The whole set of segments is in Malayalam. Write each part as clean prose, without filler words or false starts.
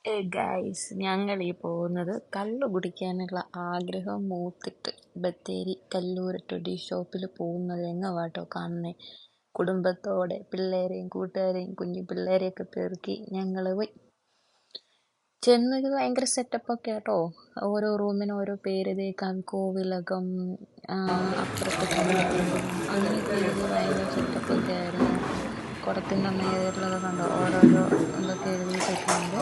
ഗൈസ് ഞങ്ങൾ ഈ പോകുന്നത് കള്ള് കുടിക്കാനുള്ള ആഗ്രഹം മൂത്തിട്ട് ബത്തേരി കല്ലൂർ ടൊടി ഷോപ്പിൽ പോകുന്നത് എങ്ങവാട്ടോ കാണുന്നേ. കുടുംബത്തോടെ പിള്ളേരെയും കൂട്ടുകാരെയും കുഞ്ഞു പിള്ളേരെയൊക്കെ പെറുക്കി ഞങ്ങൾ പോയി ചെന്നത്. ഭയങ്കര സെറ്റപ്പൊക്കെ ആട്ടോ. ഓരോ റൂമിനും ഓരോ പേര് തേക്കാൻ കോവിലകം, അപ്പുറത്ത് കലാപീഠം, അങ്ങനെയൊക്കെ എഴുതി ഭയങ്കര സെറ്റപ്പൊക്കെ ആയിരുന്നു. കുടത്തിൻ്റെ മേളിലൊക്കെ കണ്ടോ ഓരോരോ ഇതൊക്കെ എഴുതിയിട്ടൊക്കെ ഉണ്ട്.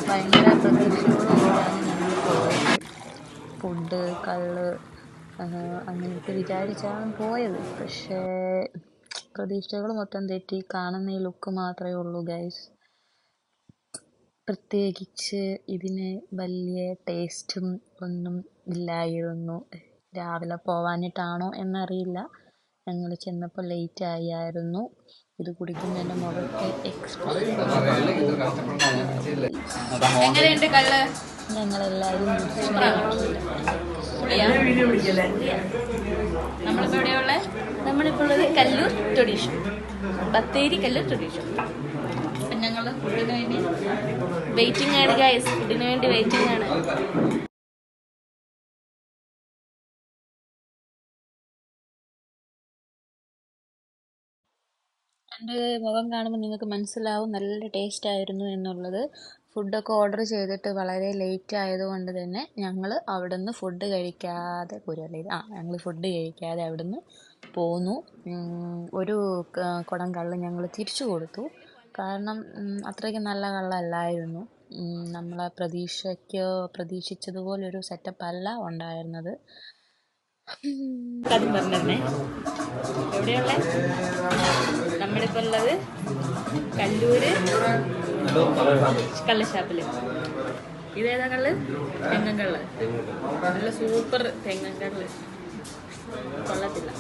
ഭയങ്കര പ്രതീക്ഷയോടുകൂടിയാണ് ഞങ്ങൾ പോയത്. ഫുഡ്, കള്ള് അങ്ങനെയൊക്കെ വിചാരിച്ചാണ് പോയത്. പക്ഷേ പ്രതീക്ഷകൾ മൊത്തം തെറ്റി. കാണുന്ന ഈ ലുക്ക് മാത്രമേ ഉള്ളൂ ഗൈസ്. പ്രത്യേകിച്ച് ഇതിന് വലിയ ടേസ്റ്റും ഒന്നും ഇല്ലായിരുന്നു. രാവിലെ പോവാനിട്ടാണോ എന്നറിയില്ല, ഞങ്ങൾ ചെന്നപ്പോൾ ലേറ്റ് ആയിരുന്നു. ഇത് കുടിക്കുന്നതിൻ്റെ മുഖത്തെ എക്സ്പ്രഷൻ ഞങ്ങളെല്ലാവരും നമ്മളിപ്പോൾ ഉള്ളത് കല്ലൂർ ട്രഡീഷൻ, ബത്തേരി കല്ലൂർ ട്രഡീഷൻ. അപ്പം ഞങ്ങൾ ഫുഡിന് വേണ്ടി വെയിറ്റിംഗ് ആണ് ഗൈസ്. ഫുഡിന് വേണ്ടി വെയിറ്റിംഗ് ആണ്. എൻ്റെ മുഖം കാണുമ്പോൾ നിങ്ങൾക്ക് മനസ്സിലാവും നല്ല ടേസ്റ്റ് ആയിരുന്നു എന്നുള്ളത്. ഫുഡൊക്കെ ഓർഡർ ചെയ്തിട്ട് വളരെ ലേറ്റ് ആയതുകൊണ്ട് തന്നെ ഞങ്ങൾ അവിടെ നിന്ന് ഫുഡ് കഴിക്കാതെ ഞങ്ങൾ ഫുഡ് കഴിക്കാതെ അവിടെ നിന്ന് പോന്നു. ഒരു കുടം കള്ള് ഞങ്ങൾ തിരിച്ചു കൊടുത്തു. കാരണം അത്രയ്ക്ക് നല്ല കള്ളല്ലായിരുന്നു. നമ്മളെ പ്രതീക്ഷിച്ചതുപോലൊരു സെറ്റപ്പ് അല്ല ഉണ്ടായിരുന്നത്. കാര്യം പറഞ്ഞേ, എവിടെയുള്ള നമ്മളിപ്പോൾ ഉള്ളത് കല്ലൂര് കള്ളുഷാപ്പിൽ. ഇതേതാ കള്ള്? തെങ്ങൻ കള്ള്. നല്ല സൂപ്പർ തെങ്ങൻ കള്ള്, കൊള്ളത്തില്ല.